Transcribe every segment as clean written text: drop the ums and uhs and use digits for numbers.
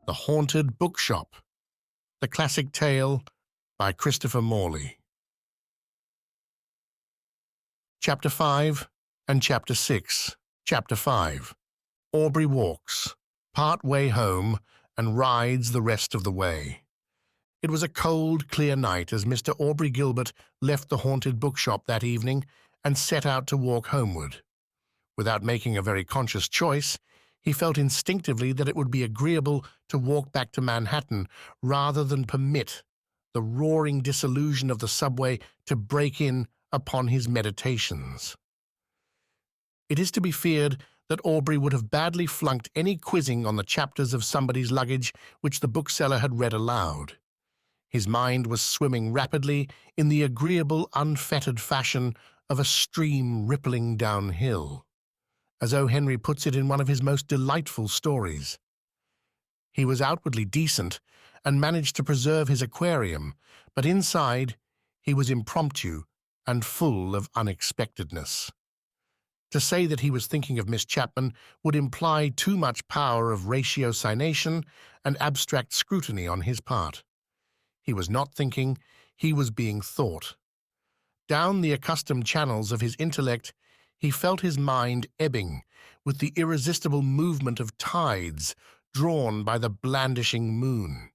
The Haunted Bookshop, The Classic Tale by Christopher Morley. Chapter 5 and Chapter 6. Chapter 5. Aubrey walks, part way home, and rides the rest of the way. It was a cold, clear night as Mr. Aubrey Gilbert left the Haunted Bookshop that evening and set out to walk homeward. Without making a very conscious choice, he felt instinctively that it would be agreeable to walk back to Manhattan rather than permit the roaring disillusion of the subway to break in upon his meditations. It is to be feared that Aubrey would have badly flunked any quizzing on the chapters of Somebody's Luggage which the bookseller had read aloud. His mind was swimming rapidly in the agreeable, unfettered fashion of a stream rippling downhill, as O. Henry puts it in one of his most delightful stories. He was outwardly decent and managed to preserve his aquarium, but inside he was impromptu and full of unexpectedness. To say that he was thinking of Miss Chapman would imply too much power of ratiocination and abstract scrutiny on his part. He was not thinking, he was being thought. Down the accustomed channels of his intellect, he felt his mind ebbing with the irresistible movement of tides drawn by the blandishing moon.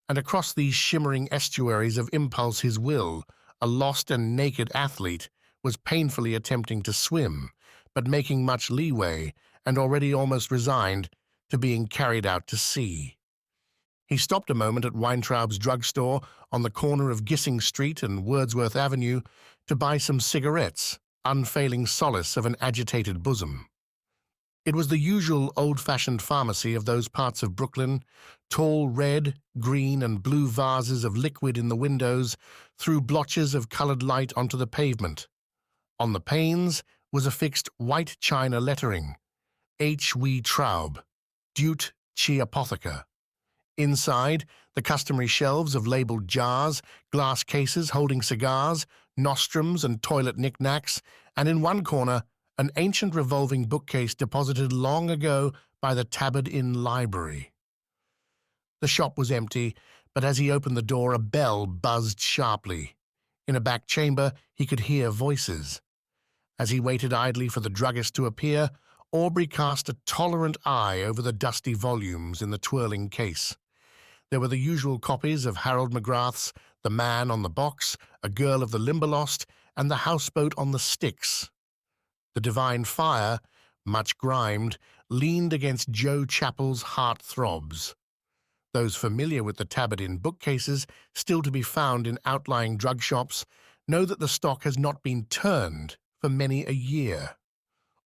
And across these shimmering estuaries of impulse his will, a lost and naked athlete, was painfully attempting to swim, but making much leeway and already almost resigned to being carried out to sea. He stopped a moment at Weintraub's drugstore on the corner of Gissing Street and Wordsworth Avenue to buy some cigarettes, unfailing solace of an agitated bosom. It was the usual old-fashioned pharmacy of those parts of Brooklyn, tall red, green, and blue vases of liquid in the windows threw blotches of colored light onto the pavement. On the panes was affixed white china lettering, H. Traub, Dute Chi Apotheker. Inside, the customary shelves of labeled jars, glass cases holding cigars, nostrums and toilet knickknacks, and in one corner, an ancient revolving bookcase deposited long ago by the Tabard Inn Library. The shop was empty, but as he opened the door, a bell buzzed sharply. In a back chamber, he could hear voices. As he waited idly for the druggist to appear, Aubrey cast a tolerant eye over the dusty volumes in the twirling case. There were the usual copies of Harold McGrath's The Man on the Box, A Girl of the Limberlost, and The Houseboat on the Styx. The Divine Fire, much grimed, leaned against Joe Chappell's Heart Throbs. Those familiar with the Tabard Inn bookcases, still to be found in outlying drug shops, know that the stock has not been turned for many a year.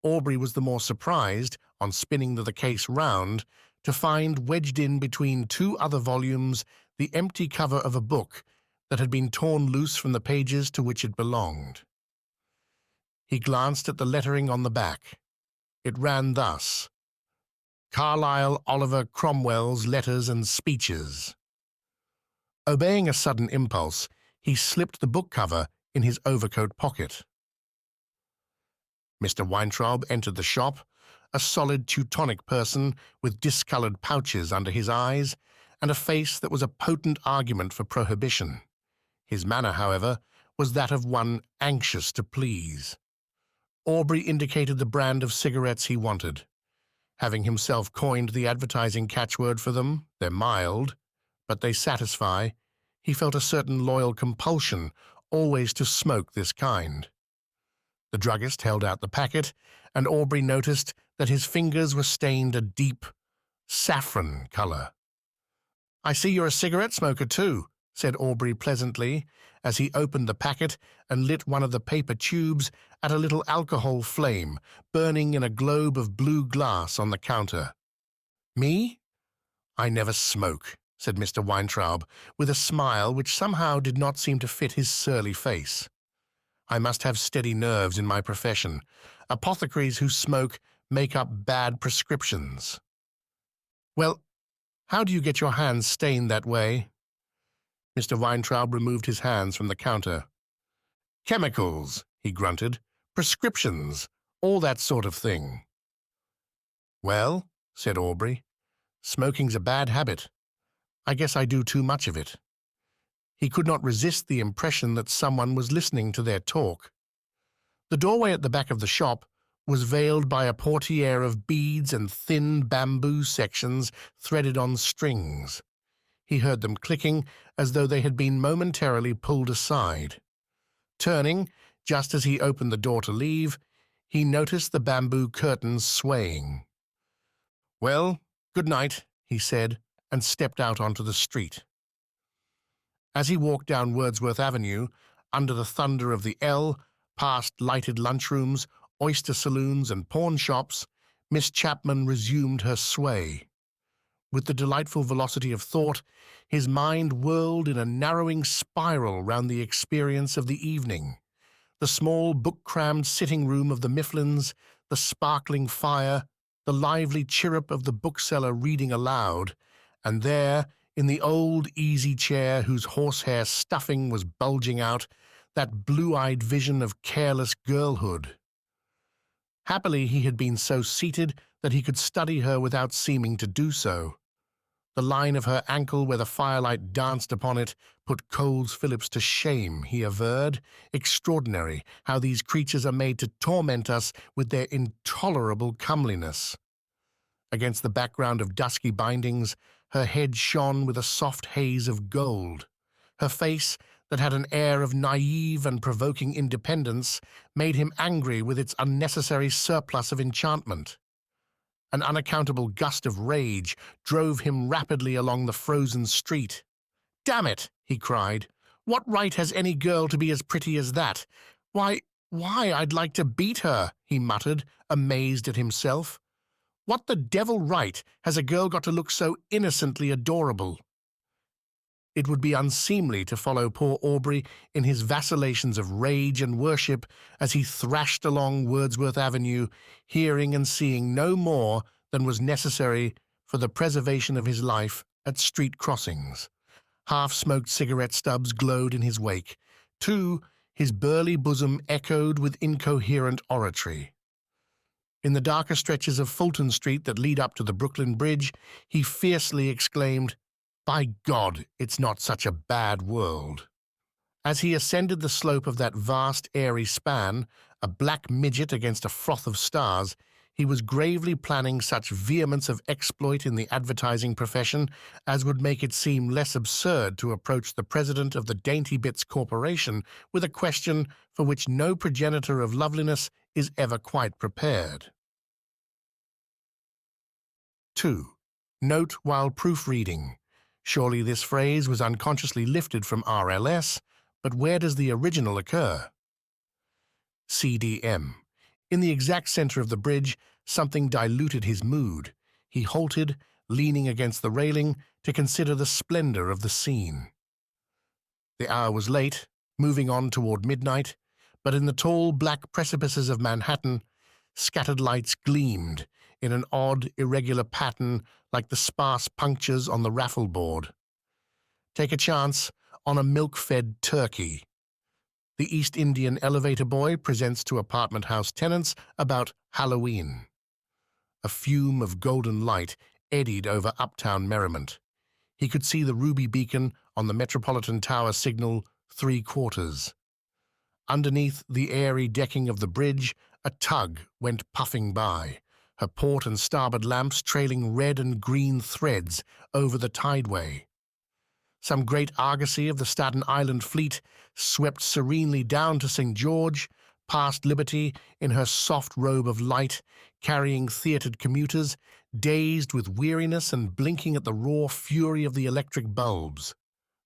Aubrey was the more surprised, on spinning the case round, to find wedged in between two other volumes the empty cover of a book that had been torn loose from the pages to which it belonged. He glanced at the lettering on the back. It ran thus: Carlyle Oliver Cromwell's Letters and Speeches. Obeying a sudden impulse, he slipped the book cover in his overcoat pocket. Mr. Weintraub entered the shop, a solid Teutonic person with discolored pouches under his eyes and a face that was a potent argument for prohibition. His manner, however, was that of one anxious to please. Aubrey indicated the brand of cigarettes he wanted. Having himself coined the advertising catchword for them, they're mild, but they satisfy, he felt a certain loyal compulsion always to smoke this kind. The druggist held out the packet, and Aubrey noticed that his fingers were stained a deep saffron color. "I see you're a cigarette smoker, too," said Aubrey pleasantly, as he opened the packet and lit one of the paper tubes at a little alcohol flame burning in a globe of blue glass on the counter. "Me? I never smoke," said Mr. Weintraub, with a smile which somehow did not seem to fit his surly face. "I must have steady nerves in my profession. Apothecaries who smoke make up bad prescriptions." "Well, how do you get your hands stained that way?" Mr. Weintraub removed his hands from the counter. "Chemicals," he grunted. "Prescriptions, all that sort of thing." "Well," said Aubrey, Smoking's a bad habit. I guess I do too much of it. He could not resist the impression that someone was listening to their talk. The doorway at the back of the shop was veiled by a portiere of beads and thin bamboo sections threaded on strings. He heard them clicking as though they had been momentarily pulled aside. Turning, just as he opened the door to leave, he noticed the bamboo curtains swaying. "Well, good night," he said, and stepped out onto the street. As he walked down Wordsworth Avenue, under the thunder of the L, past lighted lunchrooms, oyster saloons, and pawn shops, Miss Chapman resumed her sway. With the delightful velocity of thought, his mind whirled in a narrowing spiral round the experience of the evening. The small book-crammed sitting room of the Mifflins, the sparkling fire, the lively chirrup of the bookseller reading aloud, and there, in the old easy chair whose horsehair stuffing was bulging out, that blue-eyed vision of careless girlhood. Happily, he had been so seated that he could study her without seeming to do so. The line of her ankle where the firelight danced upon it put Coles Phillips to shame, he averred. Extraordinary how these creatures are made to torment us with their intolerable comeliness. Against the background of dusky bindings, her head shone with a soft haze of gold. Her face, that had an air of naive and provoking independence, made him angry with its unnecessary surplus of enchantment. An unaccountable gust of rage drove him rapidly along the frozen street. "Damn it!" he cried. "What right has any girl to be as pretty as that? Why, I'd like to beat her," he muttered, amazed at himself. "What the devil right has a girl got to look so innocently adorable?" It would be unseemly to follow poor Aubrey in his vacillations of rage and worship as he thrashed along Wordsworth Avenue, hearing and seeing no more than was necessary for the preservation of his life at street crossings. Half-smoked cigarette stubs glowed in his wake. Too, his burly bosom echoed with incoherent oratory. In the darker stretches of Fulton Street that lead up to the Brooklyn Bridge, he fiercely exclaimed, "By God, it's not such a bad world." As he ascended the slope of that vast, airy span, a black midget against a froth of stars, he was gravely planning such vehemence of exploit in the advertising profession as would make it seem less absurd to approach the president of the Dainty Bits Corporation with a question for which no progenitor of loveliness is ever quite prepared. 2. Note while proofreading. Surely this phrase was unconsciously lifted from RLS, but where does the original occur? CDM. In the exact center of the bridge, something diluted his mood. He halted, leaning against the railing, to consider the splendor of the scene. The hour was late, moving on toward midnight, but in the tall black precipices of Manhattan, scattered lights gleamed in an odd, irregular pattern like the sparse punctures on the raffle board. Take a chance on a milk-fed turkey. The East Indian elevator boy presents to apartment house tenants about Halloween. A fume of golden light eddied over uptown merriment. He could see the ruby beacon on the Metropolitan Tower signal 3/4. Underneath the airy decking of the bridge, a tug went puffing by, her port and starboard lamps trailing red and green threads over the tideway. Some great argosy of the Staten Island fleet swept serenely down to St. George, past Liberty in her soft robe of light, carrying theatered commuters, dazed with weariness and blinking at the raw fury of the electric bulbs.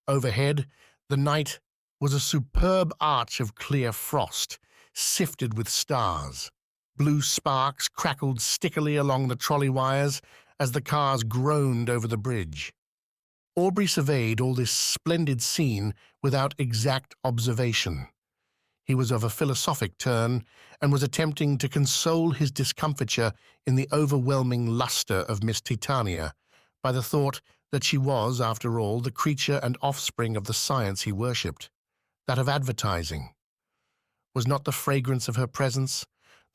Overhead, the night was a superb arch of clear frost, sifted with stars. Blue sparks crackled stickily along the trolley wires as the cars groaned over the bridge. Aubrey surveyed all this splendid scene without exact observation. He was of a philosophic turn and was attempting to console his discomfiture in the overwhelming luster of Miss Titania by the thought that she was, after all, the creature and offspring of the science he worshipped, that of advertising. Was not the fragrance of her presence,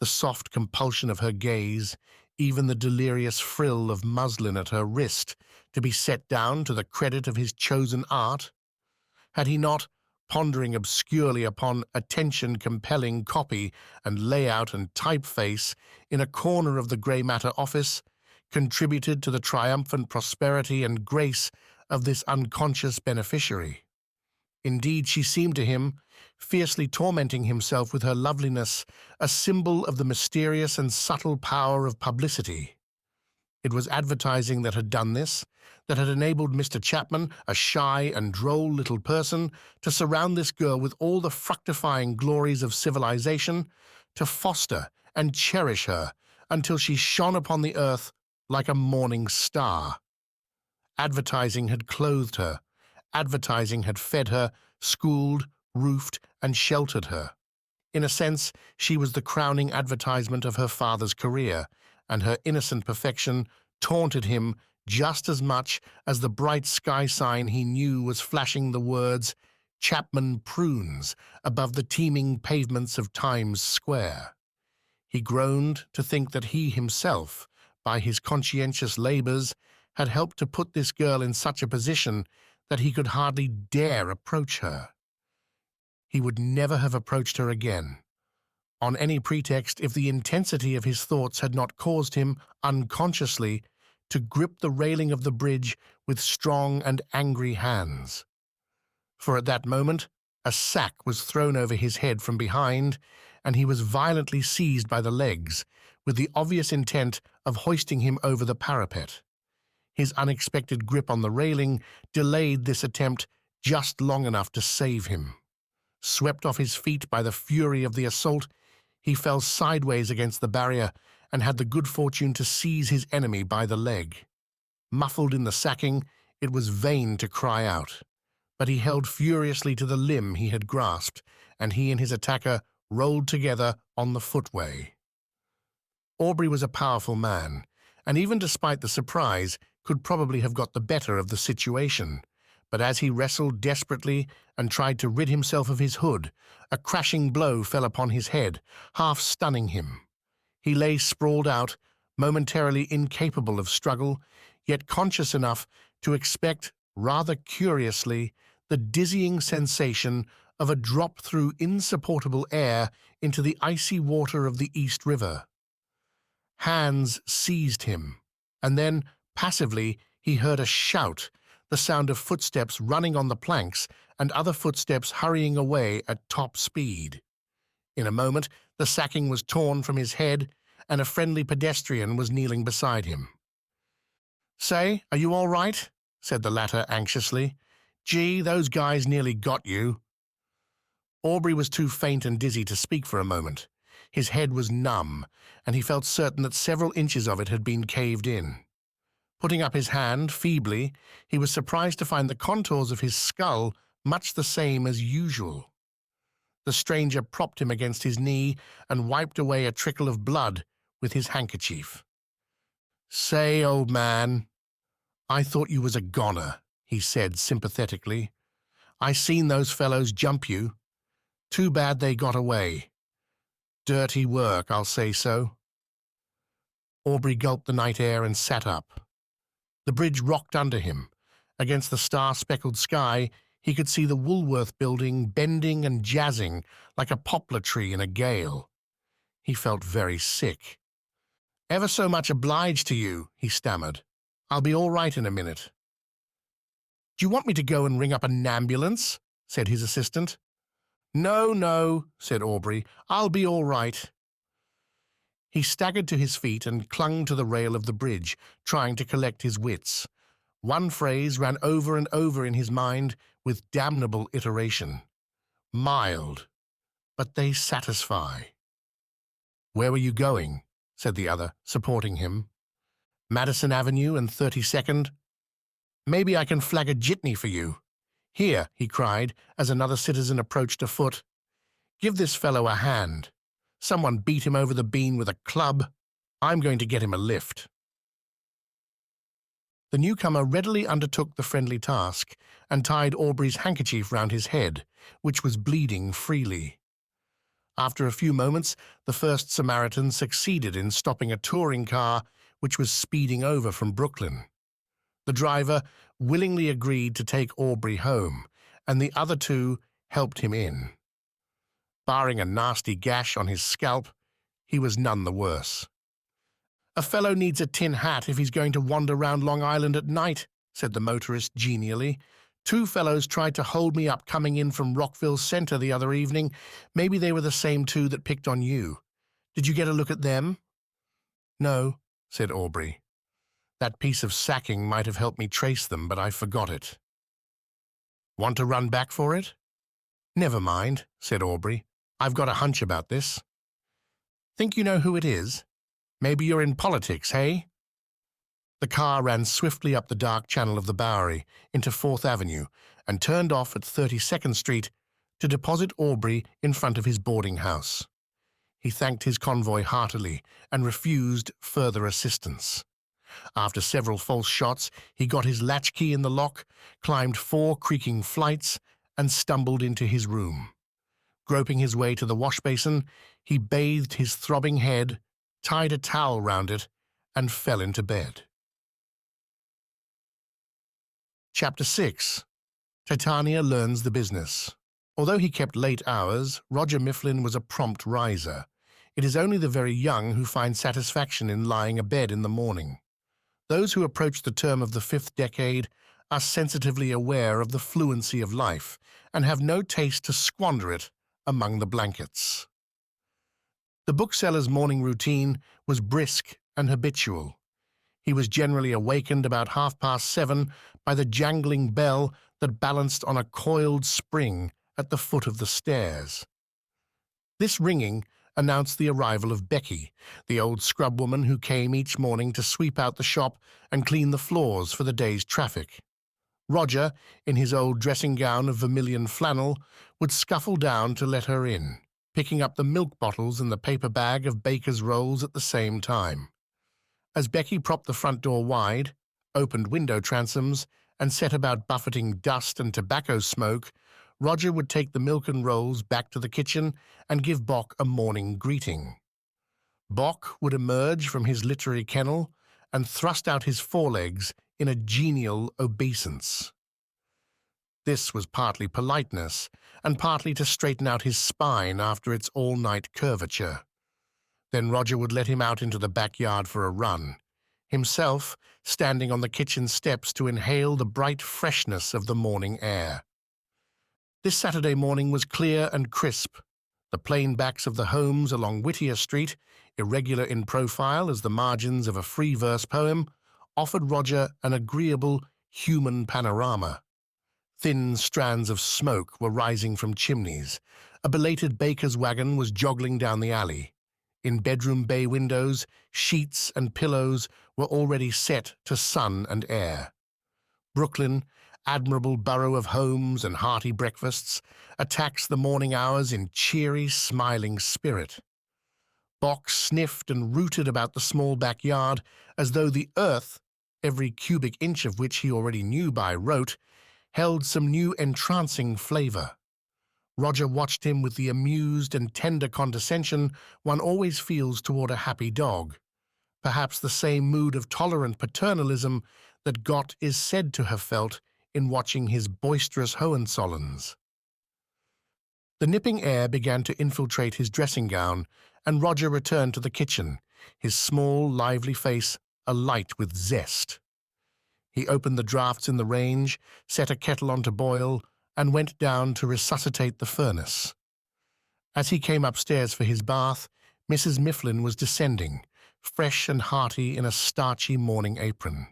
the soft compulsion of her gaze, even the delirious frill of muslin at her wrist, to be set down to the credit of his chosen art? Had he not, pondering obscurely upon attention-compelling copy and layout and typeface in a corner of the grey matter office, contributed to the triumphant prosperity and grace of this unconscious beneficiary? Indeed, she seemed to him, fiercely tormenting himself with her loveliness, a symbol of the mysterious and subtle power of publicity. It was advertising that had done this, that had enabled Mr. Chapman, a shy and droll little person, to surround this girl with all the fructifying glories of civilization, to foster and cherish her until she shone upon the earth like a morning star. Advertising had clothed her. Advertising had fed her, schooled, roofed, and sheltered her. In a sense, she was the crowning advertisement of her father's career, and her innocent perfection taunted him just as much as the bright sky sign he knew was flashing the words Chapman Prunes above the teeming pavements of Times Square. He groaned to think that he himself, by his conscientious labors, had helped to put this girl in such a position that he could hardly dare approach her. He would never have approached her again, on any pretext, if the intensity of his thoughts had not caused him, unconsciously, to grip the railing of the bridge with strong and angry hands. For at that moment, a sack was thrown over his head from behind, and he was violently seized by the legs, with the obvious intent of hoisting him over the parapet. His unexpected grip on the railing delayed this attempt just long enough to save him. Swept off his feet by the fury of the assault, he fell sideways against the barrier and had the good fortune to seize his enemy by the leg. Muffled in the sacking, it was vain to cry out, but he held furiously to the limb he had grasped, and he and his attacker rolled together on the footway. Aubrey was a powerful man, and even despite the surprise, could probably have got the better of the situation. But as he wrestled desperately and tried to rid himself of his hood, a crashing blow fell upon his head, half stunning him. He lay sprawled out, momentarily incapable of struggle, yet conscious enough to expect, rather curiously, the dizzying sensation of a drop through insupportable air into the icy water of the East River. Hands seized him, and then, passively, he heard a shout, the sound of footsteps running on the planks and other footsteps hurrying away at top speed. In a moment, the sacking was torn from his head, and a friendly pedestrian was kneeling beside him. "Say, are you all right?" said the latter anxiously. "Gee, those guys nearly got you." Aubrey was too faint and dizzy to speak for a moment. His head was numb, and he felt certain that several inches of it had been caved in. Putting up his hand, feebly, he was surprised to find the contours of his skull much the same as usual. The stranger propped him against his knee and wiped away a trickle of blood with his handkerchief. "Say, old man, I thought you was a goner," he said sympathetically. "I seen those fellows jump you. Too bad they got away. Dirty work, I'll say so." Aubrey gulped the night air and sat up. The bridge rocked under him. Against the star-speckled sky, he could see the Woolworth building bending and jazzing like a poplar tree in a gale. He felt very sick. "Ever so much obliged to you," he stammered. "I'll be all right in a minute." "Do you want me to go and ring up an ambulance?" said his assistant. "No, no," said Aubrey. "I'll be all right." He staggered to his feet and clung to the rail of the bridge, trying to collect his wits. One phrase ran over and over in his mind with damnable iteration. "Mild, but they satisfy." "Where were you going?" said the other, supporting him. "Madison Avenue and 32nd. Maybe I can flag a jitney for you. Here," he cried, as another citizen approached afoot. "Give this fellow a hand. Someone beat him over the bean with a club. I'm going to get him a lift." The newcomer readily undertook the friendly task and tied Aubrey's handkerchief round his head, which was bleeding freely. After a few moments, the first Samaritan succeeded in stopping a touring car which was speeding over from Brooklyn. The driver willingly agreed to take Aubrey home, and the other two helped him in. Barring a nasty gash on his scalp, he was none the worse. "A fellow needs a tin hat if he's going to wander round Long Island at night," said the motorist genially. "Two fellows tried to hold me up coming in from Rockville Center the other evening. Maybe they were the same two that picked on you. Did you get a look at them?" "No," said Aubrey. "That piece of sacking might have helped me trace them, but I forgot it." "Want to run back for it?" "Never mind," said Aubrey. "I've got a hunch about this." "Think you know who it is? Maybe you're in politics, hey?" The car ran swiftly up the dark channel of the Bowery into 4th Avenue and turned off at 32nd Street to deposit Aubrey in front of his boarding house. He thanked his convoy heartily and refused further assistance. After several false shots, he got his latchkey in the lock, climbed 4 creaking flights, and stumbled into his room. Groping his way to the wash basin, he bathed his throbbing head, tied a towel round it, and fell into bed. Chapter 6. Titania Learns the Business. Although he kept late hours, Roger Mifflin was a prompt riser. It is only the very young who find satisfaction in lying abed in the morning. Those who approach the term of the 5th decade are sensitively aware of the fluency of life and have no taste to squander it among the blankets. The bookseller's morning routine was brisk and habitual. He was generally awakened about 7:30 by the jangling bell that balanced on a coiled spring at the foot of the stairs. This ringing announced the arrival of Becky, the old scrubwoman who came each morning to sweep out the shop and clean the floors for the day's traffic. Roger, in his old dressing gown of vermilion flannel, would scuffle down to let her in, picking up the milk bottles and the paper bag of baker's rolls at the same time. As Becky propped the front door wide, opened window transoms, and set about buffeting dust and tobacco smoke, Roger would take the milk and rolls back to the kitchen and give Bock a morning greeting. Bock would emerge from his literary kennel and thrust out his forelegs in a genial obeisance. This was partly politeness, and partly to straighten out his spine after its all-night curvature. Then Roger would let him out into the backyard for a run, himself standing on the kitchen steps to inhale the bright freshness of the morning air. This Saturday morning was clear and crisp. The plain backs of the homes along Whittier Street, irregular in profile as the margins of a free verse poem, offered Roger an agreeable human panorama. Thin strands of smoke were rising from chimneys. A belated baker's wagon was joggling down the alley. In bedroom bay windows, sheets and pillows were already set to sun and air. Brooklyn, admirable borough of homes and hearty breakfasts, attacks the morning hours in cheery, smiling spirit. Bock sniffed and rooted about the small backyard as though the earth, every cubic inch of which he already knew by rote, held some new entrancing flavor. Roger watched him with the amused and tender condescension one always feels toward a happy dog, perhaps the same mood of tolerant paternalism that Gott is said to have felt in watching his boisterous Hohenzollerns. The nipping air began to infiltrate his dressing gown, and Roger returned to the kitchen, his small, lively face alight with zest. He opened the draughts in the range, set a kettle on to boil, and went down to resuscitate the furnace. As he came upstairs for his bath, Mrs. Mifflin was descending, fresh and hearty in a starchy morning apron.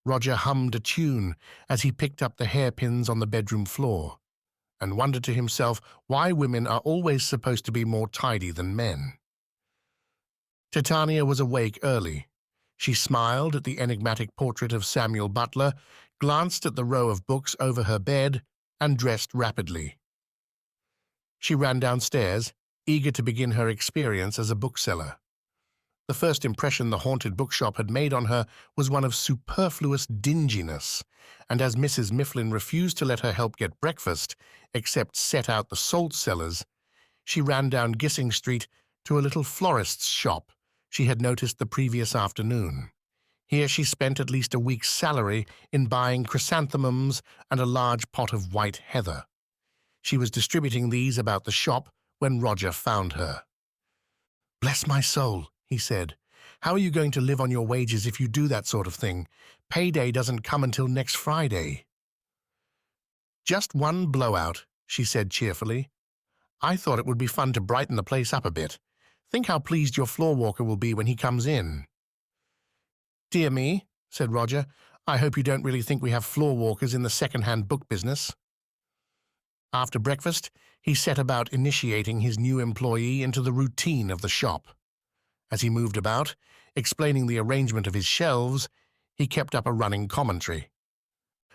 Roger hummed a tune as he picked up the hairpins on the bedroom floor, and wondered to himself why women are always supposed to be more tidy than men. Titania was awake early. She smiled at the enigmatic portrait of Samuel Butler, glanced at the row of books over her bed, and dressed rapidly. She ran downstairs, eager to begin her experience as a bookseller. The first impression the Haunted Bookshop had made on her was one of superfluous dinginess, and as Mrs. Mifflin refused to let her help get breakfast, except set out the salt cellars, She ran down Gissing Street to a little florist's shop she had noticed the previous afternoon. Here she spent at least a week's salary in buying chrysanthemums and a large pot of white heather. She was distributing these about the shop when Roger found her. "Bless my soul," he said. "How are you going to live on your wages if you do that sort of thing? Payday doesn't come until next Friday." "Just one blowout," she said cheerfully. "I thought it would be fun to brighten the place up a bit. Think how pleased your floor walker will be when he comes in." "Dear me," said Roger, "I hope you don't really think we have floor walkers in the second-hand book business." After breakfast, he set about initiating his new employee into the routine of the shop. As he moved about, explaining the arrangement of his shelves, he kept up a running commentary.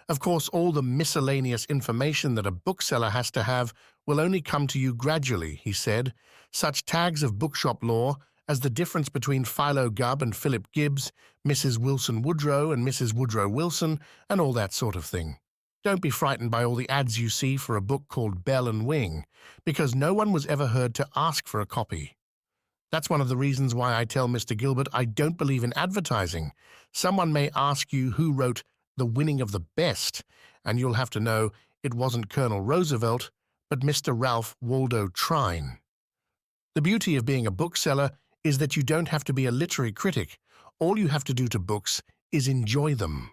"Of course, all the miscellaneous information that a bookseller has to have will only come to you gradually," he said. "Such tags of bookshop lore as the difference between Philo Gubb and Philip Gibbs, Mrs. Wilson Woodrow and Mrs. Woodrow Wilson, and all that sort of thing. Don't be frightened by all the ads you see for a book called Bell and Wing, because no one was ever heard to ask for a copy. That's one of the reasons why I tell Mr. Gilbert I don't believe in advertising. Someone may ask you who wrote The Winning of the Best, and you'll have to know it wasn't Colonel Roosevelt, but Mr. Ralph Waldo Trine. The beauty of being a bookseller is that you don't have to be a literary critic. All you have to do to books is enjoy them.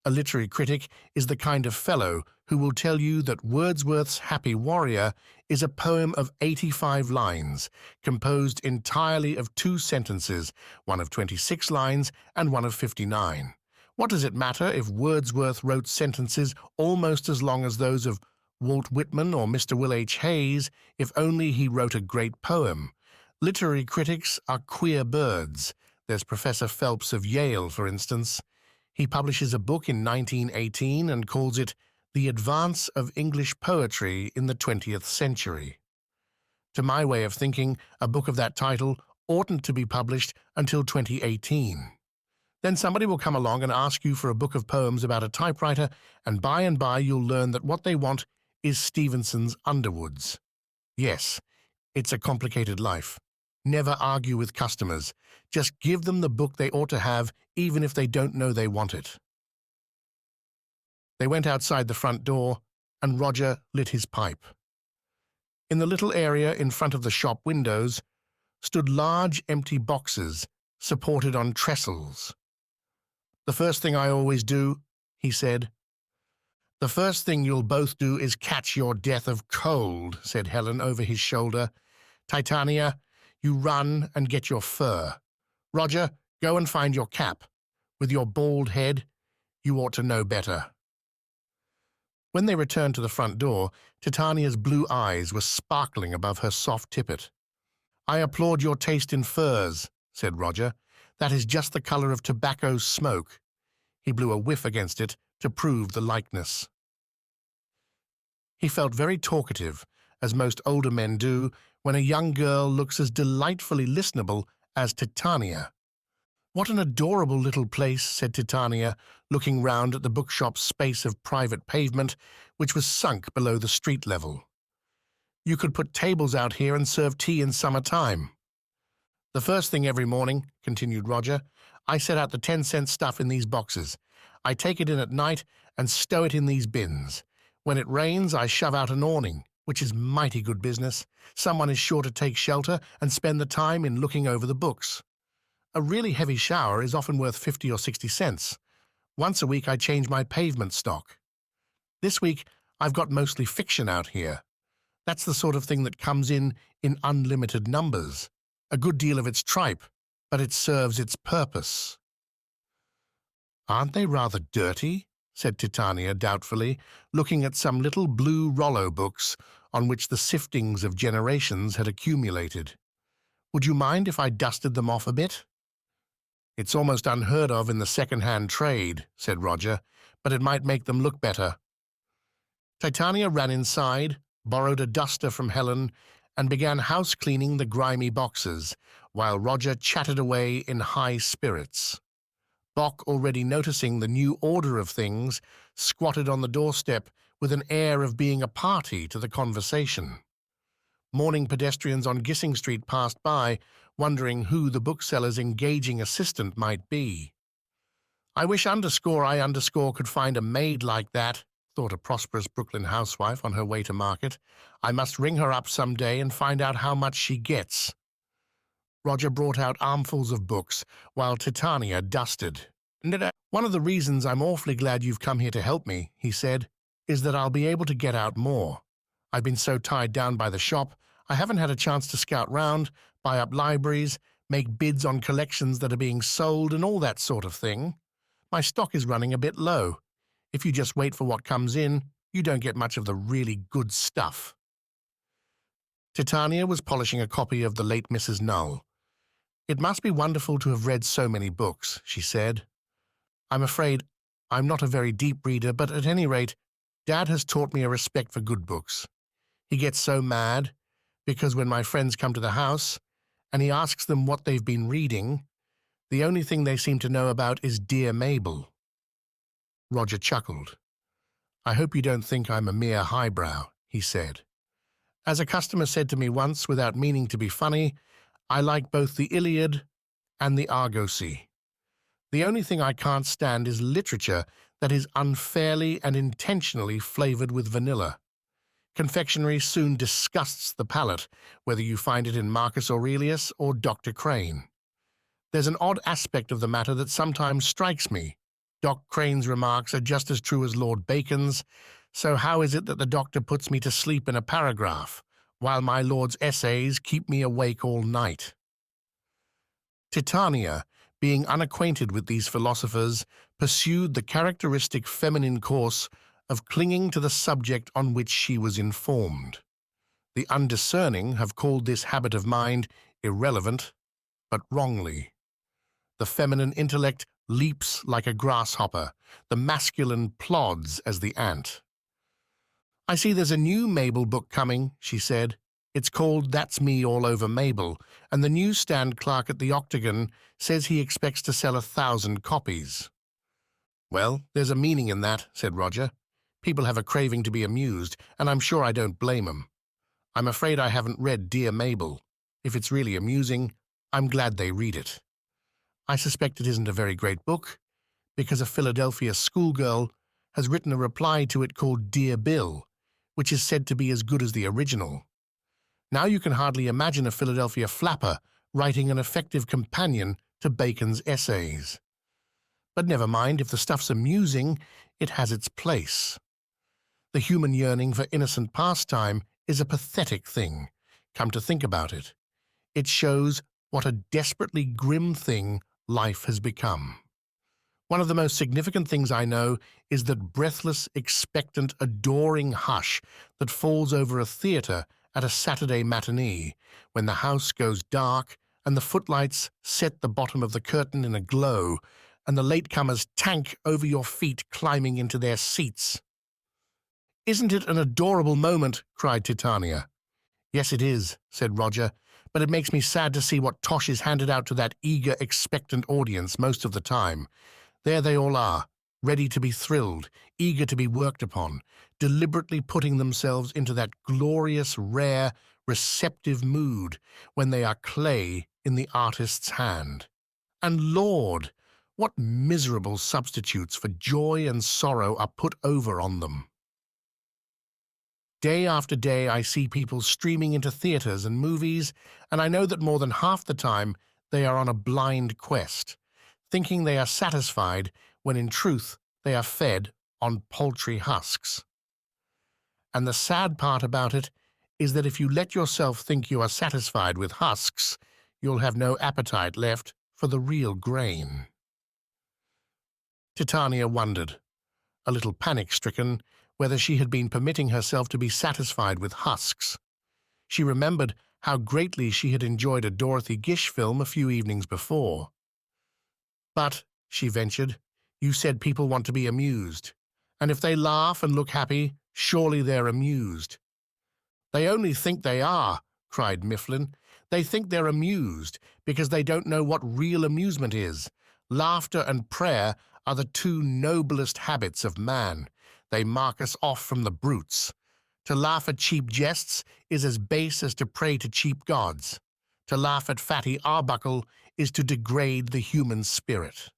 A literary critic is the kind of fellow who will tell you that Wordsworth's Happy Warrior is a poem of 85 lines, composed entirely of 2 sentences, one of 26 lines and one of 59. What does it matter if Wordsworth wrote sentences almost as long as those of Walt Whitman or Mr. Will H. Hayes, if only he wrote a great poem? Literary critics are queer birds. There's Professor Phelps of Yale, for instance. He publishes a book in 1918 and calls it The Advance of English Poetry in the 20th Century. To my way of thinking, a book of that title oughtn't to be published until 2018. Then somebody will come along and ask you for a book of poems about a typewriter, and by you'll learn that what they want is Stevenson's Underwoods. Yes, it's a complicated life. Never argue with customers. Just give them the book they ought to have, even if they don't know they want it. They went outside the front door, and Roger lit his pipe. In the little area in front of the shop windows stood large empty boxes supported on trestles. "The first thing I always do," he said. "The first thing you'll both do is catch your death of cold," said Helen over his shoulder. "Titania, you run and get your fur. Roger, go and find your cap. With your bald head, you ought to know better." When they returned to the front door, Titania's blue eyes were sparkling above her soft tippet. "I applaud your taste in furs," said Roger. "That is just the color of tobacco smoke." He blew a whiff against it to prove the likeness. He felt very talkative, as most older men do, when a young girl looks as delightfully listenable as Titania. "What an adorable little place," said Titania, looking round at the bookshop's space of private pavement, which was sunk below the street level. "You could put tables out here and serve tea in summer-time." "The first thing every morning," continued Roger, "I set out the 10-cent stuff in these boxes. I take it in at night and stow it in these bins. When it rains, I shove out an awning, which is mighty good business. Someone is sure to take shelter and spend the time in looking over the books. A really heavy shower is often worth 50 or 60 cents. Once a week I change my pavement stock. This week I've got mostly fiction out here. That's the sort of thing that comes in unlimited numbers. A good deal of it's tripe, but it serves its purpose." "Aren't they rather dirty?" said Titania doubtfully, looking at some little blue Rollo books on which the siftings of generations had accumulated. "Would you mind if I dusted them off a bit?" "It's almost unheard of in the second-hand trade," said Roger, "but it might make them look better." Titania ran inside, borrowed a duster from Helen, and began house-cleaning the grimy boxes, while Roger chatted away in high spirits. Bock, already noticing the new order of things, squatted on the doorstep with an air of being a party to the conversation. Morning pedestrians on Gissing Street passed by, wondering who the bookseller's engaging assistant might be. I wish I could find a maid like that, thought a prosperous Brooklyn housewife on her way to market. I must ring her up some day and find out how much she gets. Roger brought out armfuls of books, while Titania dusted. One of the reasons I'm awfully glad you've come here to help me, he said, is that I'll be able to get out more. I've been so tied down by the shop, I haven't had a chance to scout round, buy up libraries, make bids on collections that are being sold and all that sort of thing. My stock is running a bit low. If you just wait for what comes in, you don't get much of the really good stuff. Titania was polishing a copy of The Late Mrs. Null. It must be wonderful to have read so many books, she said. I'm afraid I'm not a very deep reader, but at any rate, Dad has taught me a respect for good books. He gets so mad, because when my friends come to the house, and he asks them what they've been reading, the only thing they seem to know about is Dear Mabel. Roger chuckled. I hope you don't think I'm a mere highbrow, he said. As a customer said to me once, without meaning to be funny, I like both the Iliad and the Argosy. The only thing I can't stand is literature that is unfairly and intentionally flavored with vanilla. Confectionery soon disgusts the palate, whether you find it in Marcus Aurelius or Dr. Crane. There's an odd aspect of the matter that sometimes strikes me. Doc Crane's remarks are just as true as Lord Bacon's, so how is it that the doctor puts me to sleep in a paragraph, while my lord's essays keep me awake all night? Titania, being unacquainted with these philosophers, pursued the characteristic feminine course of clinging to the subject on which she was informed. The undiscerning have called this habit of mind irrelevant, but wrongly. The feminine intellect leaps like a grasshopper, the masculine plods as the ant. I see there's a new Mabel book coming, she said. It's called That's Me All Over Mabel, and the newsstand clerk at the Octagon says he expects to sell 1,000 copies. Well, there's a meaning in that, said Roger. People have a craving to be amused, and I'm sure I don't blame 'em. I'm afraid I haven't read Dear Mabel. If it's really amusing, I'm glad they read it. I suspect it isn't a very great book, because a Philadelphia schoolgirl has written a reply to it called Dear Bill, which is said to be as good as the original. Now you can hardly imagine a Philadelphia flapper writing an effective companion to Bacon's essays. But never mind, if the stuff's amusing, it has its place. The human yearning for innocent pastime is a pathetic thing, come to think about it. It shows what a desperately grim thing life has become. One of the most significant things I know is that breathless, expectant, adoring hush that falls over a theater at a Saturday matinee when the house goes dark and the footlights set the bottom of the curtain in a glow and the latecomers tank over your feet climbing into their seats. Isn't it an adorable moment? Cried Titania. Yes, it is, said Roger, but it makes me sad to see what tosh is handed out to that eager, expectant audience most of the time. There they all are, ready to be thrilled, eager to be worked upon, deliberately putting themselves into that glorious, rare, receptive mood when they are clay in the artist's hand. And Lord, what miserable substitutes for joy and sorrow are put over on them. Day after day I see people streaming into theaters and movies, and I know that more than half the time they are on a blind quest, thinking they are satisfied when in truth they are fed on paltry husks. And the sad part about it is that if you let yourself think you are satisfied with husks, you'll have no appetite left for the real grain. Titania wondered, a little panic-stricken, whether she had been permitting herself to be satisfied with husks. She remembered how greatly she had enjoyed a Dorothy Gish film a few evenings before. But, she ventured, you said people want to be amused, and if they laugh and look happy, surely they're amused. They only think they are, cried Mifflin. They think they're amused because they don't know what real amusement is. Laughter and prayer are the two noblest habits of man. They mark us off from the brutes. To laugh at cheap jests is as base as to pray to cheap gods. To laugh at Fatty Arbuckle is to degrade the human spirit.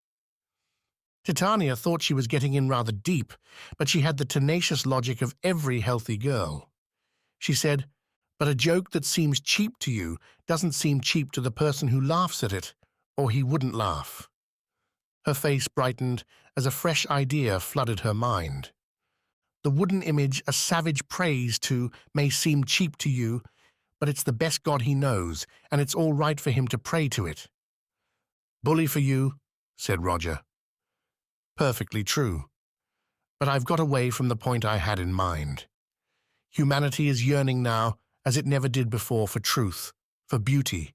Titania thought she was getting in rather deep, but she had the tenacious logic of every healthy girl. She said, "But a joke that seems cheap to you doesn't seem cheap to the person who laughs at it, or he wouldn't laugh." Her face brightened as a fresh idea flooded her mind. The wooden image a savage prays to may seem cheap to you, but it's the best god he knows, and it's all right for him to pray to it. "Bully for you," said Roger. "Perfectly true. But I've got away from the point I had in mind. Humanity is yearning now, as it never did before, for truth, for beauty,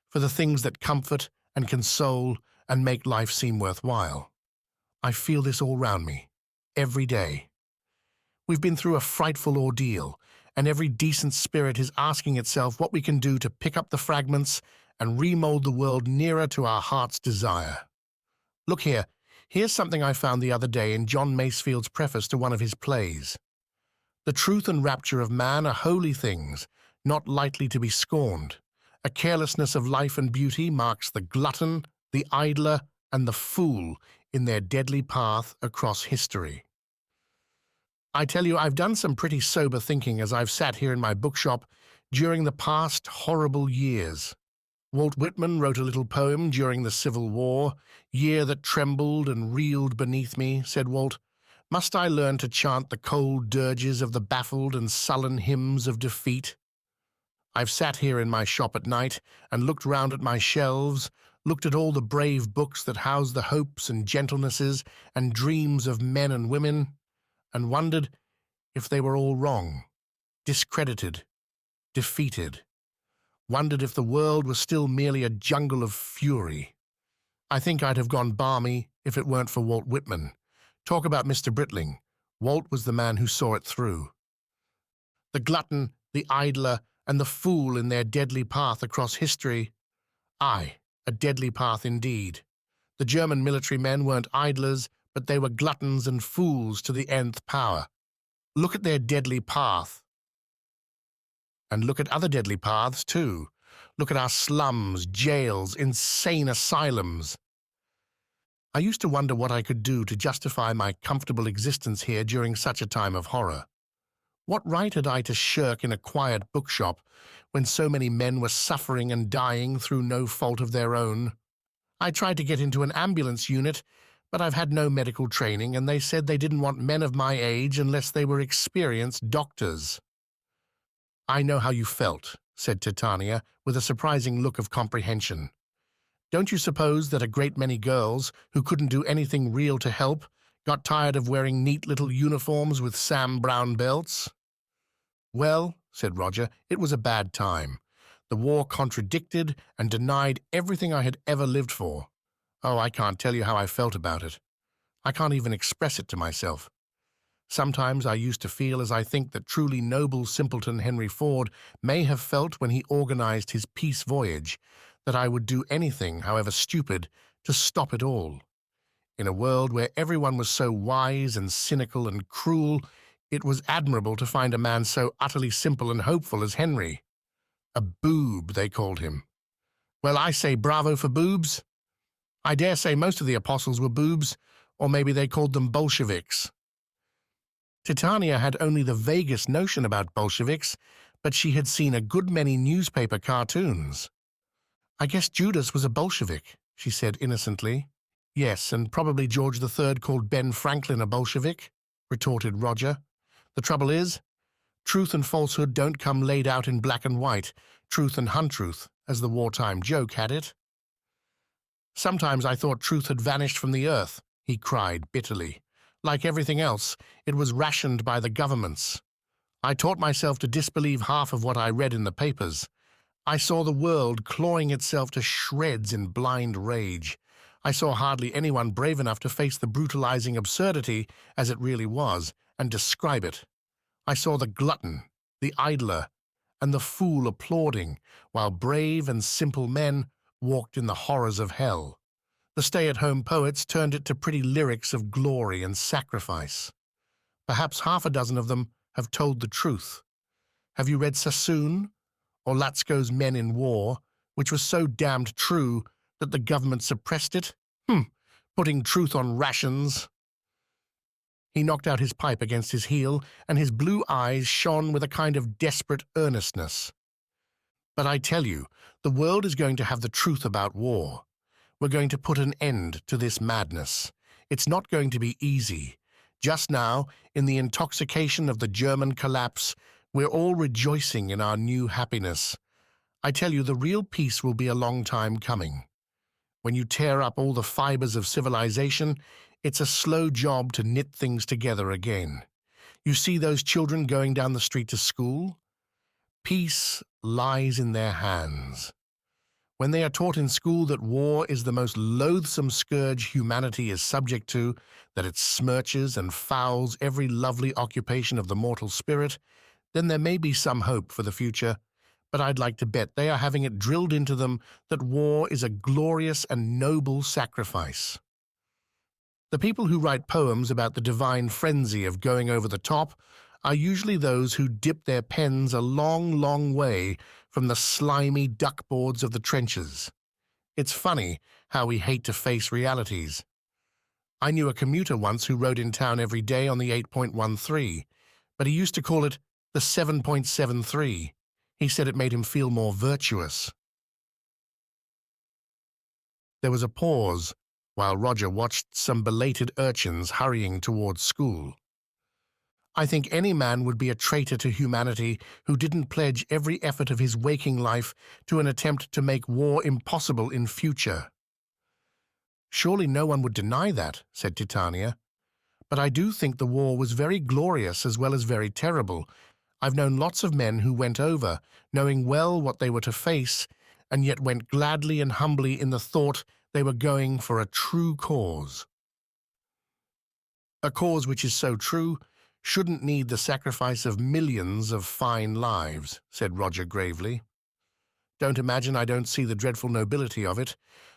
for the things that comfort and console and make life seem worthwhile. I feel this all round me, every day. We've been through a frightful ordeal, and every decent spirit is asking itself what we can do to pick up the fragments and remold the world nearer to our heart's desire. Look here, here's something I found the other day in John Masefield's preface to one of his plays. The truth and rapture of man are holy things, not lightly to be scorned. A carelessness of life and beauty marks the glutton, the idler, and the fool in their deadly path across history. I tell you, I've done some pretty sober thinking as I've sat here in my bookshop during the past horrible years. Walt Whitman wrote a little poem during the Civil War. "Year that trembled and reeled beneath me," said Walt. "Must I learn to chant the cold dirges of the baffled and sullen hymns of defeat? I've sat here in my shop at night and looked round at my shelves, looked at all the brave books that house the hopes and gentlenesses and dreams of men and women, and wondered if they were all wrong, discredited, defeated. Wondered if the world was still merely a jungle of fury. I think I'd have gone balmy if it weren't for Walt Whitman. Talk about Mr. Britling. Walt was the man who saw it through. The glutton, the idler, and the fool in their deadly path across history. Aye, a deadly path indeed. The German military men weren't idlers, but they were gluttons and fools to the nth power. Look at their deadly path. And look at other deadly paths, too. Look at our slums, jails, insane asylums. I used to wonder what I could do to justify my comfortable existence here during such a time of horror. What right had I to shirk in a quiet bookshop when so many men were suffering and dying through no fault of their own? I tried to get into an ambulance unit, but I've had no medical training, and they said they didn't want men of my age unless they were experienced doctors. "I know how you felt," said Titania, with a surprising look of comprehension. "Don't you suppose that a great many girls, who couldn't do anything real to help, got tired of wearing neat little uniforms with Sam Brown belts?" "Well," said Roger, "it was a bad time. The war contradicted and denied everything I had ever lived for. Oh, I can't tell you how I felt about it. I can't even express it to myself. Sometimes I used to feel as I think that truly noble simpleton Henry Ford may have felt when he organized his peace voyage, that I would do anything, however stupid, to stop it all. In a world where everyone was so wise and cynical and cruel, it was admirable to find a man so utterly simple and hopeful as Henry. A boob, they called him. Well, I say bravo for boobs. I dare say most of the apostles were boobs, or maybe they called them Bolsheviks." Titania had only the vaguest notion about Bolsheviks, but she had seen a good many newspaper cartoons. "I guess Judas was a Bolshevik," she said innocently. "Yes, and probably George III called Ben Franklin a Bolshevik," retorted Roger. "The trouble is, truth and falsehood don't come laid out in black and white, truth and untruth, as the wartime joke had it." "Sometimes I thought truth had vanished from the earth," he cried bitterly. "Like everything else, it was rationed by the governments. I taught myself to disbelieve half of what I read in the papers. I saw the world clawing itself to shreds in blind rage. I saw hardly anyone brave enough to face the brutalizing absurdity as it really was and describe it. I saw the glutton, the idler, and the fool applauding, while brave and simple men walked in the horrors of hell. The stay-at-home poets turned it to pretty lyrics of glory and sacrifice. Perhaps half a dozen of them have told the truth. Have you read Sassoon or Latsko's Men in War, which was so damned true that the government suppressed it? Putting truth on rations. He knocked out his pipe against his heel, and his blue eyes shone with a kind of desperate earnestness. But I tell you, the world is going to have the truth about war. We're going to put an end to this madness. It's not going to be easy. Just now, in the intoxication of the German collapse, we're all rejoicing in our new happiness. I tell you, the real peace will be a long time coming. When you tear up all the fibers of civilization, it's a slow job to knit things together again. You see those children going down the street to school? Peace lies in their hands. When they are taught in school that war is the most loathsome scourge humanity is subject to, that it smirches and fouls every lovely occupation of the mortal spirit, then there may be some hope for the future. But I'd like to bet they are having it drilled into them that war is a glorious and noble sacrifice. The people who write poems about the divine frenzy of going over the top are usually those who dip their pens a long, long way from the slimy duckboards of the trenches. It's funny how we hate to face realities. I knew a commuter once who rode in town every day on the 8.13, but he used to call it the 7.73. He said it made him feel more virtuous. There was a pause while Roger watched some belated urchins hurrying towards school. I think any man would be a traitor to humanity who didn't pledge every effort of his waking life to an attempt to make war impossible in future. Surely no one would deny that, said Titania. But I do think the war was very glorious as well as very terrible. I've known lots of men who went over, knowing well what they were to face, and yet went gladly and humbly in the thought they were going for a true cause. A cause which is so true shouldn't need the sacrifice of millions of fine lives, said Roger gravely. Don't imagine I don't see the dreadful nobility of it,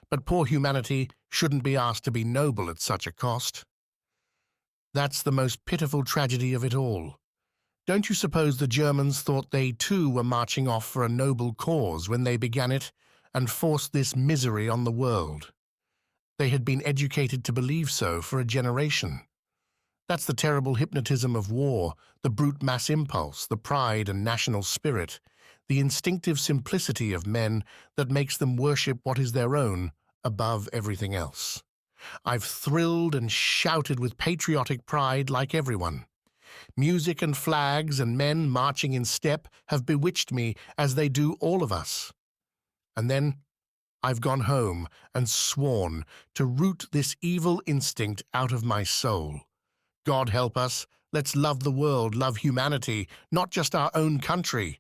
but poor humanity shouldn't be asked to be noble at such a cost. That's the most pitiful tragedy of it all. Don't you suppose the Germans thought they too were marching off for a noble cause when they began it and forced this misery on the world? They had been educated to believe so for a generation. That's the terrible hypnotism of war, the brute mass impulse, the pride and national spirit, the instinctive simplicity of men that makes them worship what is their own above everything else. I've thrilled and shouted with patriotic pride like everyone. Music and flags and men marching in step have bewitched me as they do all of us. And then I've gone home and sworn to root this evil instinct out of my soul. God help us, let's love the world, love humanity, not just our own country.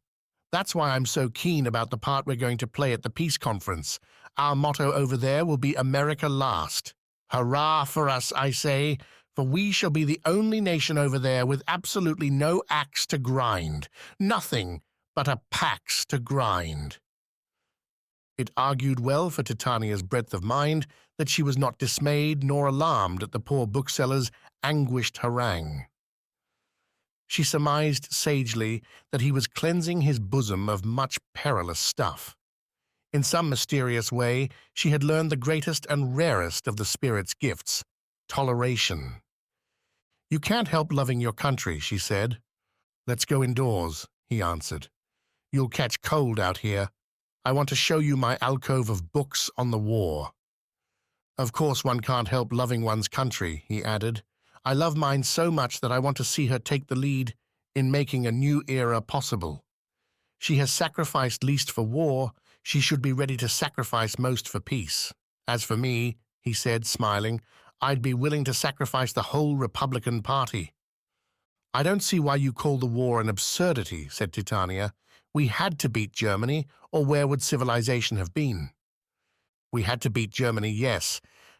That's why I'm so keen about the part we're going to play at the peace conference. Our motto over there will be America Last. Hurrah for us, I say, for we shall be the only nation over there with absolutely no axe to grind, nothing but a pax to grind. It argued well for Titania's breadth of mind that she was not dismayed nor alarmed at the poor bookseller's anguished harangue. She surmised sagely that he was cleansing his bosom of much perilous stuff. In some mysterious way, she had learned the greatest and rarest of the spirit's gifts, toleration. You can't help loving your country, she said. Let's go indoors, he answered. You'll catch cold out here. I want to show you my alcove of books on the war. Of course one can't help loving one's country, he added. I love mine so much that I want to see her take the lead in making a new era possible. She has sacrificed least for war, she should be ready to sacrifice most for peace. As for me, he said, smiling, I'd be willing to sacrifice the whole Republican Party. I don't see why you call the war an absurdity, said Titania. We had to beat Germany, or where would civilization have been? We had to beat Germany, yes,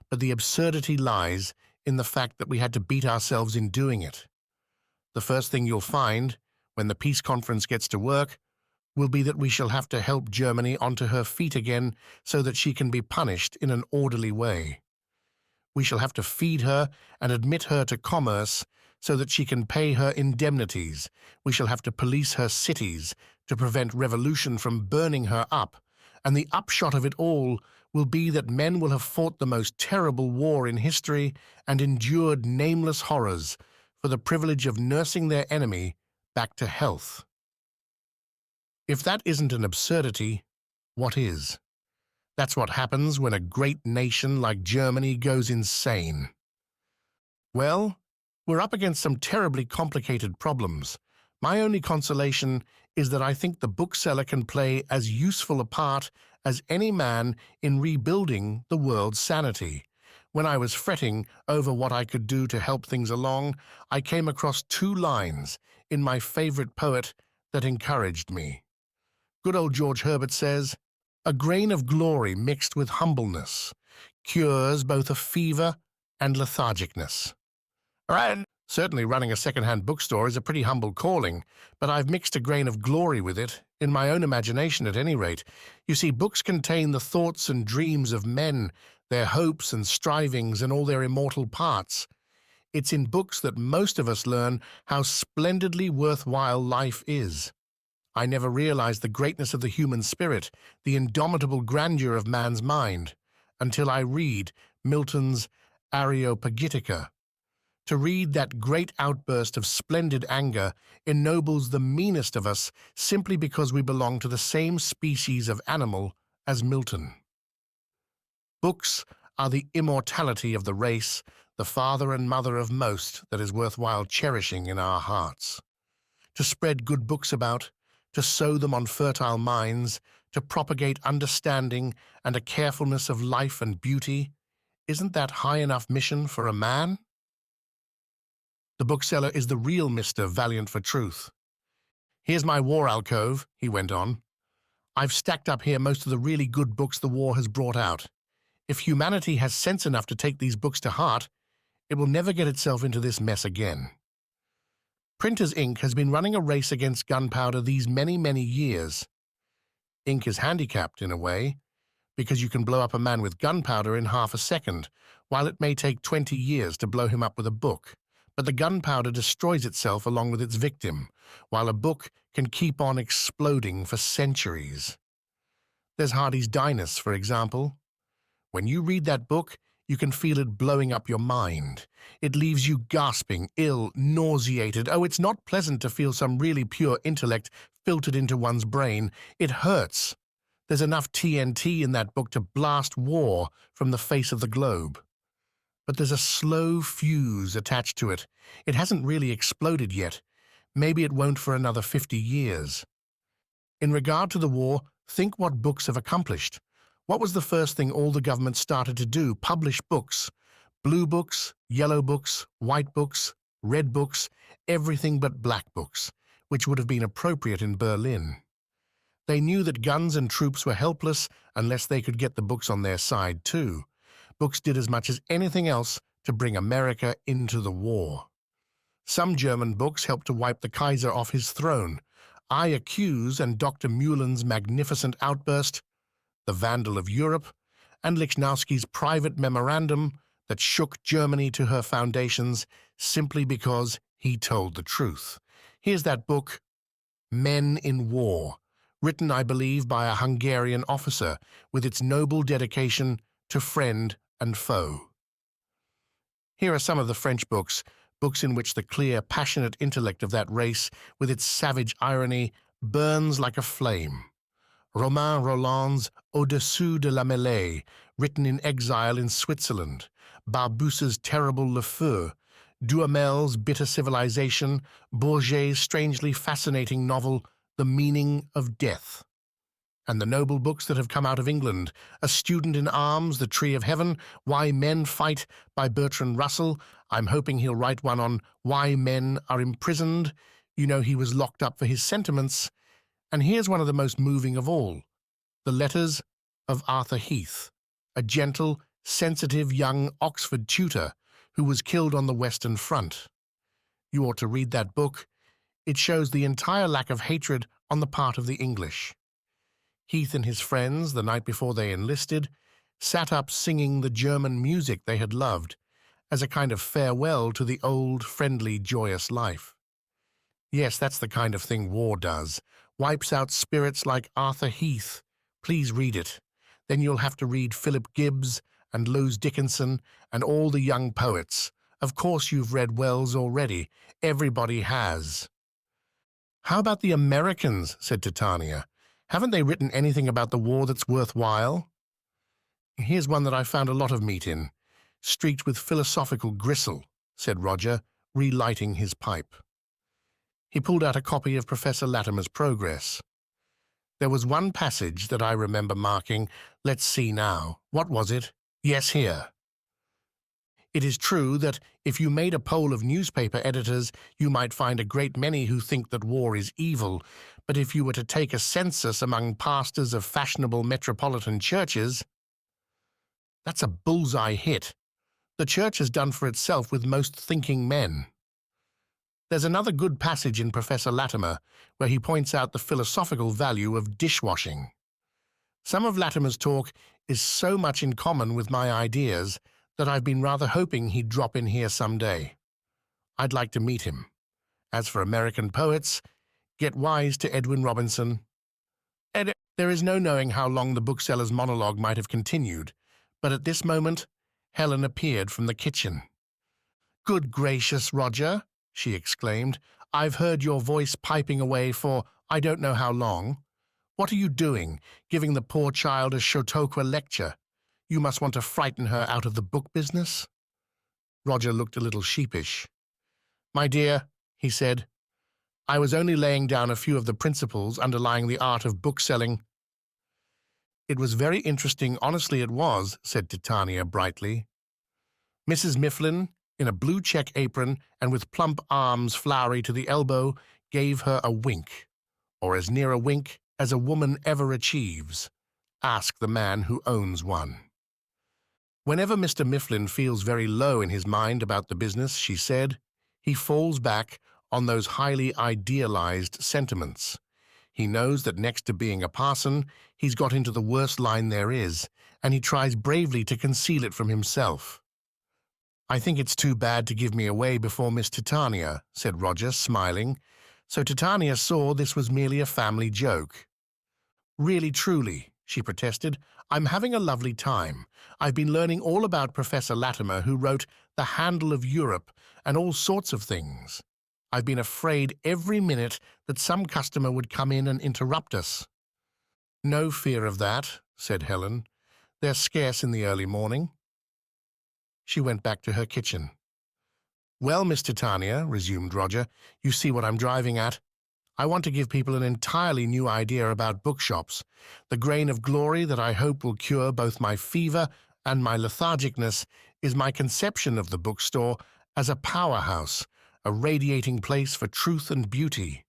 but the absurdity lies in the fact that we had to beat ourselves in doing it. The first thing you'll find, when the peace conference gets to work, will be that we shall have to help Germany onto her feet again so that she can be punished in an orderly way. We shall have to feed her and admit her to commerce so that she can pay her indemnities. We shall have to police her cities to prevent revolution from burning her up. And the upshot of it all will be that men will have fought the most terrible war in history and endured nameless horrors for the privilege of nursing their enemy back to health. If that isn't an absurdity, what is? That's what happens when a great nation like Germany goes insane. Well, we're up against some terribly complicated problems. My only consolation is that I think the bookseller can play as useful a part as any man in rebuilding the world's sanity. When I was fretting over what I could do to help things along, I came across 2 lines in my favorite poet that encouraged me. Good old George Herbert says, "A grain of glory mixed with humbleness cures both a fever and lethargicness." All right, certainly running a second-hand bookstore is a pretty humble calling, but I've mixed a grain of glory with it, in my own imagination at any rate. You see, books contain the thoughts and dreams of men, their hopes and strivings and all their immortal parts. It's in books that most of us learn how splendidly worthwhile life is. I never realized the greatness of the human spirit, the indomitable grandeur of man's mind, until I read Milton's Areopagitica. To read that great outburst of splendid anger ennobles the meanest of us simply because we belong to the same species of animal as Milton. Books are the immortality of the race, the father and mother of most that is worthwhile cherishing in our hearts. To spread good books about, to sow them on fertile minds, to propagate understanding and a carefulness of life and beauty, isn't that high enough mission for a man? The bookseller is the real Mr. Valiant for Truth. "Here's my war alcove," he went on. "I've stacked up here most of the really good books the war has brought out. If humanity has sense enough to take these books to heart, it will never get itself into this mess again. Printer's ink has been running a race against gunpowder these many, many years. Ink is handicapped, in a way, because you can blow up a man with gunpowder in half a second, while it may take 20 years to blow him up with a book. But the gunpowder destroys itself along with its victim, while a book can keep on exploding for centuries. There's Hardy's Dinus, for example. When you read that book, you can feel it blowing up your mind. It leaves you gasping, ill, nauseated. Oh, it's not pleasant to feel some really pure intellect filtered into one's brain. It hurts. There's enough TNT in that book to blast war from the face of the globe. But there's a slow fuse attached to it. It hasn't really exploded yet. Maybe it won't for another 50 years. In regard to the war, think what books have accomplished. What was the first thing all the governments started to do? Publish books. Blue books, yellow books, white books, red books, everything but black books, which would have been appropriate in Berlin. They knew that guns and troops were helpless unless they could get the books on their side too. Books did as much as anything else to bring America into the war. Some German books helped to wipe the Kaiser off his throne. I Accuse and Dr. Mühlen's magnificent outburst, The Vandal of Europe, and Lichnowsky's private memorandum that shook Germany to her foundations simply because he told the truth. Here's that book, Men in War, written, I believe, by a Hungarian officer, with its noble dedication to friend and foe. Here are some of the French books, books in which the clear, passionate intellect of that race, with its savage irony, burns like a flame. Romain Rolland's Au-dessous de la Mêlée, written in exile in Switzerland. Barbusse's terrible Le Feu. Duhamel's bitter civilization. Bourget's strangely fascinating novel, The Meaning of Death. And the noble books that have come out of England, A Student in Arms, The Tree of Heaven, Why Men Fight by Bertrand Russell. I'm hoping he'll write one on why men are imprisoned. You know, he was locked up for his sentiments. And here's one of the most moving of all, The Letters of Arthur Heath, a gentle, sensitive young Oxford tutor who was killed on the Western Front. You ought to read that book. It shows the entire lack of hatred on the part of the English. Heath and his friends, the night before they enlisted, sat up singing the German music they had loved, as a kind of farewell to the old, friendly, joyous life. Yes, that's the kind of thing war does. Wipes out spirits like Arthur Heath. Please read it. Then you'll have to read Philip Gibbs and Lewis Dickinson and all the young poets. Of course you've read Wells already. Everybody has. How about the Americans, said Titania. Haven't they written anything about the war that's worthwhile? Here's one that I found a lot of meat in. Streaked with philosophical gristle, said Roger, relighting his pipe. He pulled out a copy of Professor Latimer's Progress. There was one passage that I remember marking. Let's see now. What was it? Yes, here. It is true that if you made a poll of newspaper editors, you might find a great many who think that war is evil, but if you were to take a census among pastors of fashionable metropolitan churches, that's a bullseye hit. The church has done for itself with most thinking men. There's another good passage in Professor Latimer where he points out the philosophical value of dishwashing. Some of Latimer's talk is so much in common with my ideas that I've been rather hoping he'd drop in here someday. I'd like to meet him. As for American poets, get wise to Edwin Robinson. There is no knowing how long the bookseller's monologue might have continued, but at this moment, Helen appeared from the kitchen. "Good gracious, Roger," she exclaimed. "I've heard your voice piping away for I don't know how long. What are you doing, giving the poor child a Chautauqua lecture? You must want to frighten her out of the book business?" Roger looked a little sheepish. "My dear," he said, "I was only laying down a few of the principles underlying the art of bookselling." "It was very interesting, honestly it was," said Titania brightly. Mrs. Mifflin, in a blue check apron and with plump arms flowery to the elbow, gave her a wink, or as near a wink as a woman ever achieves. Ask the man who owns one. Whenever Mr. Mifflin feels very low in his mind about the business, she said, he falls back on those highly idealized sentiments. He knows that next to being a parson, he's got into the worst line there is, and he tries bravely to conceal it from himself. "I think it's too bad to give me away before Miss Titania," said Roger, smiling. So Titania saw this was merely a family joke. "Really, truly," she protested, "I'm having a lovely time. I've been learning all about Professor Latimer, who wrote The Handle of Europe and all sorts of things. I've been afraid every minute that some customer would come in and interrupt us." "No fear of that," said Helen. "They're scarce in the early morning." She went back to her kitchen. "Well, Miss Titania," resumed Roger, "you see what I'm driving at. I want to give people an entirely new idea about bookshops. The grain of glory that I hope will cure both my fever and my lethargicness is my conception of the bookstore as a powerhouse, a radiating place for truth and beauty.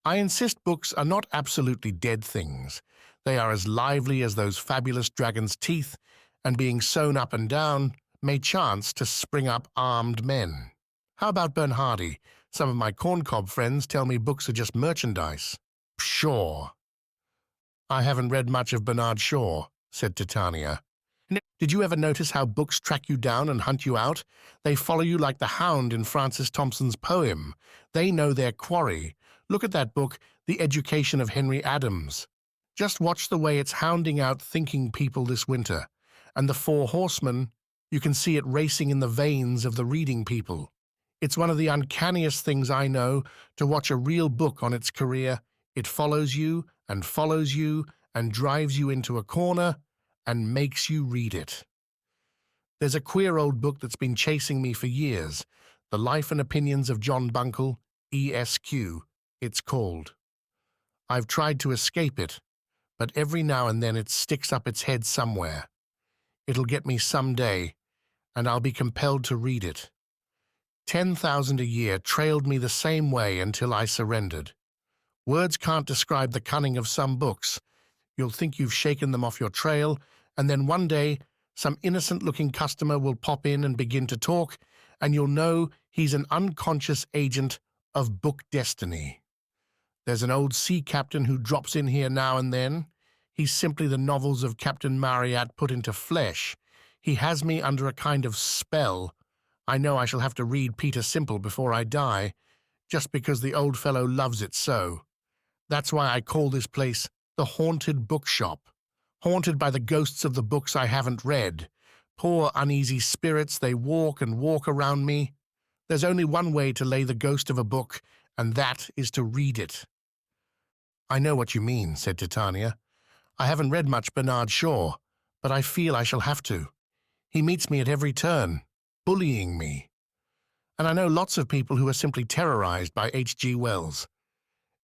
I insist books are not absolutely dead things. They are as lively as those fabulous dragon's teeth, and being sewn up and down, may chance to spring up armed men. How about Bernhardi? Some of my corncob friends tell me books are just merchandise." "Pshaw!" "I haven't read much of Bernard Shaw," said Titania. "Did you ever notice how books track you down and hunt you out? They follow you like the hound in Francis Thompson's poem. They know their quarry. Look at that book, The Education of Henry Adams. Just watch the way it's hounding out thinking people this winter. And the Four Horsemen, you can see it racing in the veins of the reading people. It's one of the uncanniest things I know to watch a real book on its career. It follows you and drives you into a corner and makes you read it. There's a queer old book that's been chasing me for years, The Life and Opinions of John Buncle, ESQ, it's called. I've tried to escape it, but every now and then it sticks up its head somewhere. It'll get me someday, and I'll be compelled to read it. 10,000 a year trailed me the same way until I surrendered. Words can't describe the cunning of some books. You'll think you've shaken them off your trail, and then one day some innocent-looking customer will pop in and begin to talk, and you'll know he's an unconscious agent of book destiny. There's an old sea captain who drops in here now and then. He's simply the novels of Captain Marryat put into flesh. He has me under a kind of spell. I know I shall have to read Peter Simple before I die, just because the old fellow loves it so. That's why I call this place the Haunted Bookshop, haunted by the ghosts of the books I haven't read. Poor uneasy spirits, they walk and walk around me. There's only one way to lay the ghost of a book, and that is to read it. I know what you mean, said Titania. I haven't read much Bernard Shaw, but I feel I shall have to. He meets me at every turn, bullying me. And I know lots of people who are simply terrorized by H.G. Wells.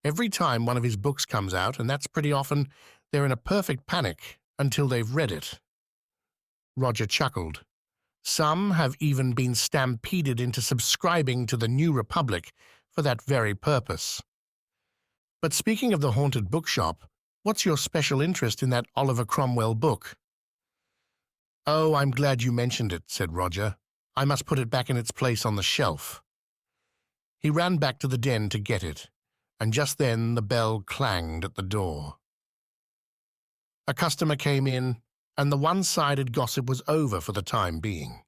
Every time one of his books comes out, and that's pretty often, they're in a perfect panic until they've read it. Roger chuckled. Some have even been stampeded into subscribing to the New Republic for that very purpose. But speaking of the Haunted Bookshop, what's your special interest in that Oliver Cromwell book? Oh, I'm glad you mentioned it, said Roger. I must put it back in its place on the shelf. He ran back to the den to get it, and just then the bell clanged at the door. A customer came in, and the one-sided gossip was over for the time being.